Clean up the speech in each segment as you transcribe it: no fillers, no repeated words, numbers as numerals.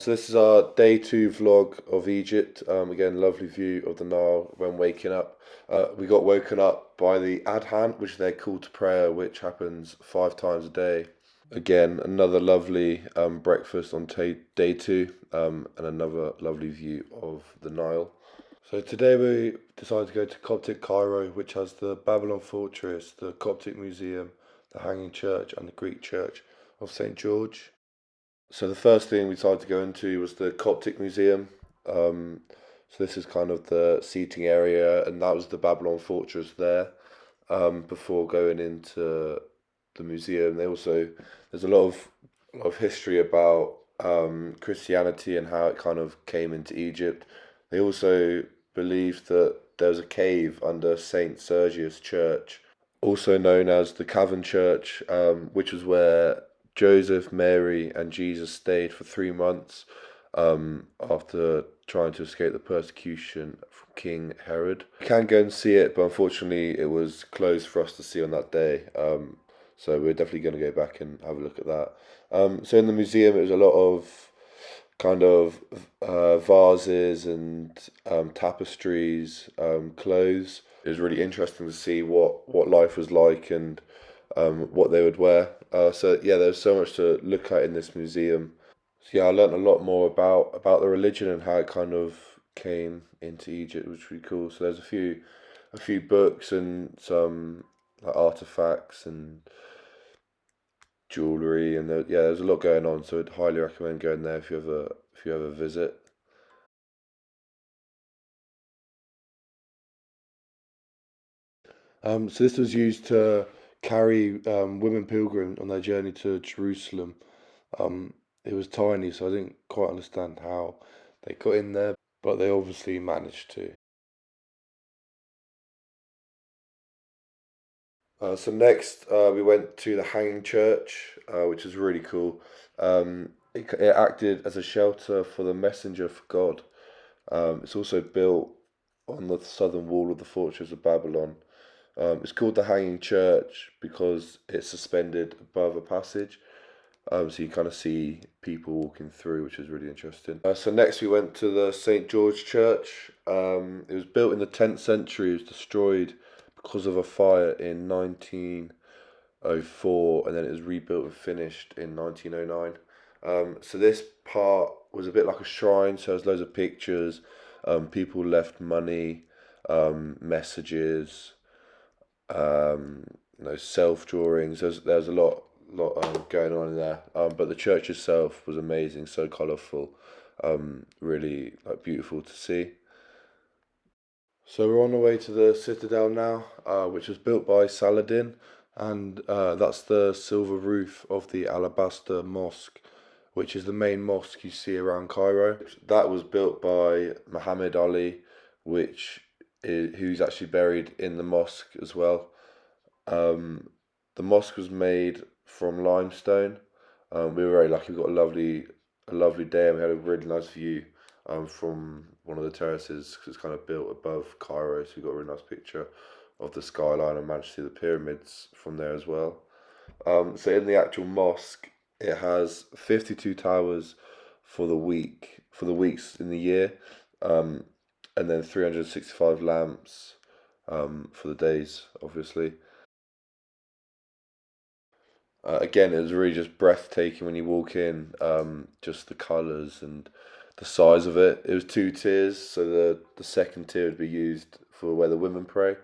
So this is our day two vlog of Egypt. Again, lovely view of the Nile when waking up. We got woken up by the Adhan, which they're called to prayer, which happens 5 times a day. Again, another lovely breakfast on day two, and another lovely view of the Nile. So today we decided to go to Coptic Cairo, which has the Babylon Fortress, the Coptic Museum, the Hanging Church, and the Greek Church of St. George. So the first thing we decided to go into was the Coptic Museum. So this is kind of the seating area, and that was the Babylon Fortress there. Before going into the museum, there's a lot of history about Christianity and how it kind of came into Egypt. They also believed that there was a cave under Saint Sergius Church, also known as the Cavern Church, which was where Joseph, Mary, and Jesus stayed for 3 months after trying to escape the persecution from King Herod. You can go and see it, but unfortunately, it was closed for us to see on that day. So we're definitely going to go back and have a look at that. So in the museum, it was a lot of kind of vases and tapestries, clothes. It was really interesting to see what life was like and what they would wear. So yeah, there's so much to look at in this museum. So yeah, I learnt a lot more about the religion and how it kind of came into Egypt, which was really cool. So there's a few books and some like artifacts and jewelry, and yeah, there's a lot going on. So I'd highly recommend going there if you ever visit. So this was used to carry women pilgrims on their journey to Jerusalem. Um, it was tiny, so I didn't quite understand how they got in there, but they obviously managed to. So next, we went to the Hanging Church, which was really cool. It acted as a shelter for the messenger for God. It's also built on the southern wall of the fortress of Babylon. It's called the Hanging Church because it's suspended above a passage. So you kind of see people walking through, which is really interesting. So next we went to the St. George Church. It was built in the 10th century. It was destroyed because of a fire in 1904, and then it was rebuilt and finished in 1909. So this part was a bit like a shrine. So there's loads of pictures. People left money, messages, um, self drawings. There's a lot going on in there. But the church itself was amazing, so colourful, really like beautiful to see. So we're on the way to the Citadel now, which was built by Saladin, and that's the silver roof of the Alabaster Mosque, which is the main mosque you see around Cairo. That was built by Muhammad Ali, who's actually buried in the mosque as well. Um, the mosque was made from limestone. We were very lucky. We got a lovely day, and we had a really nice view from one of the terraces because it's kind of built above Cairo, so we got a really nice picture of the skyline and managed to see the pyramids from there as well. So in the actual mosque, it has 52 towers for the weeks in the year, um, and then 365 lamps for the days, obviously. Again, it was really just breathtaking when you walk in. Just the colours and the size of it. It was two tiers, so the second tier would be used for where the women pray,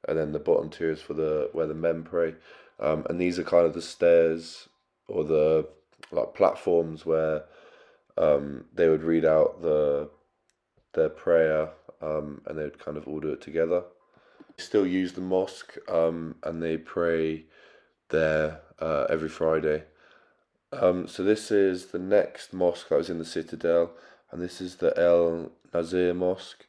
and then the bottom tier is for the where the men pray. And these are kind of the stairs or the like platforms where they would read out their prayer, and they would kind of all do it together. They still use the mosque, and they pray there every Friday. So this is the next mosque that was in the Citadel, and this is the El Nazir Mosque.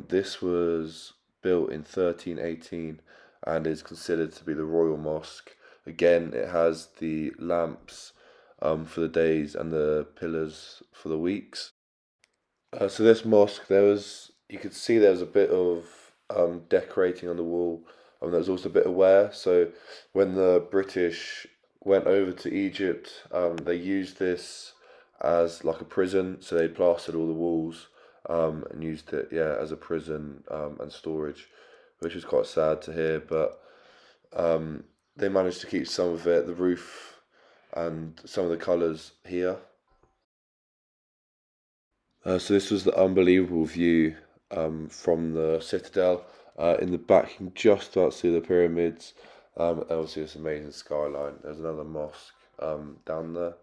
This was built in 1318 and is considered to be the royal mosque. Again, it has the lamps for the days and the pillars for the weeks. So this mosque, you could see there was a bit of decorating on the wall, and there was also a bit of wear. So when the British went over to Egypt, they used this as like a prison. So they plastered all the walls and used it, yeah, as a prison and storage, which was quite sad to hear. But um, they managed to keep some of it, the roof and some of the colours here. So this was the unbelievable view from the Citadel. In the back, you can just about see the pyramids. And obviously, this amazing skyline. There's another mosque down there.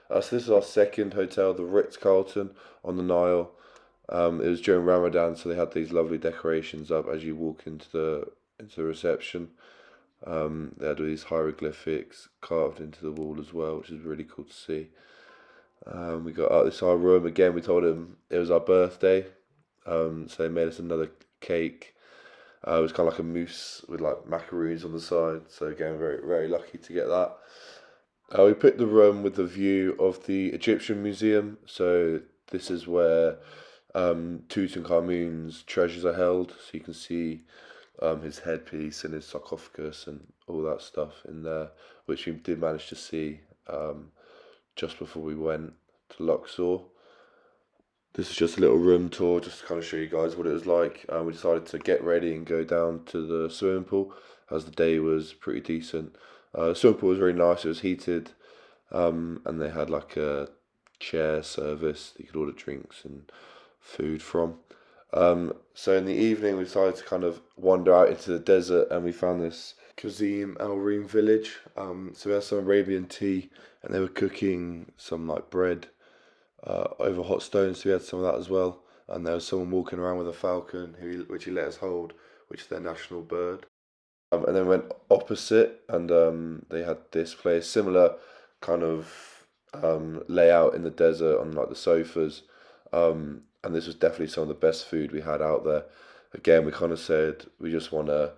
So this is our second hotel, the Ritz-Carlton on the Nile. It was during Ramadan, so they had these lovely decorations up as you walk into the reception. They had all these hieroglyphics carved into the wall as well, which is really cool to see. We got out this our room again. We told him it was our birthday, so they made us another cake. It was kind of like a mousse with like macaroons on the side. So again, very lucky to get that. We picked the room with the view of the Egyptian Museum. So this is where Tutankhamun's treasures are held. So you can see his headpiece and his sarcophagus and all that stuff in there, which we did manage to see just before we went to Luxor. This is just a little room tour, just to kind of show you guys what it was like. We decided to get ready and go down to the swimming pool, as the day was pretty decent. The swimming pool was very nice. It was heated, and they had like a chair service that you could order drinks and food from. So in the evening, we decided to kind of wander out into the desert, and we found this Ghazal Al Reem village. So we had some Arabian tea, and they were cooking some like bread over hot stones. So we had some of that as well. And there was someone walking around with a falcon, which he let us hold, which is their national bird. And then went opposite, and they had this place, similar kind of layout in the desert on like the sofas. And this was definitely some of the best food we had out there. Again, we kind of said we just want to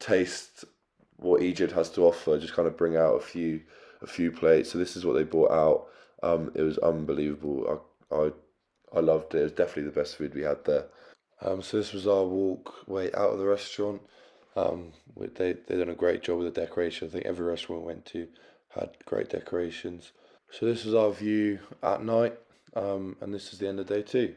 taste what Egypt has to offer. Just kind of bring out a few plates. So this is what they brought out. It was unbelievable. I loved it. It was definitely the best food we had there. So this was our walk way out of the restaurant. They done a great job with the decoration. I think every restaurant we went to had great decorations. So this was our view at night, and this is the end of day two.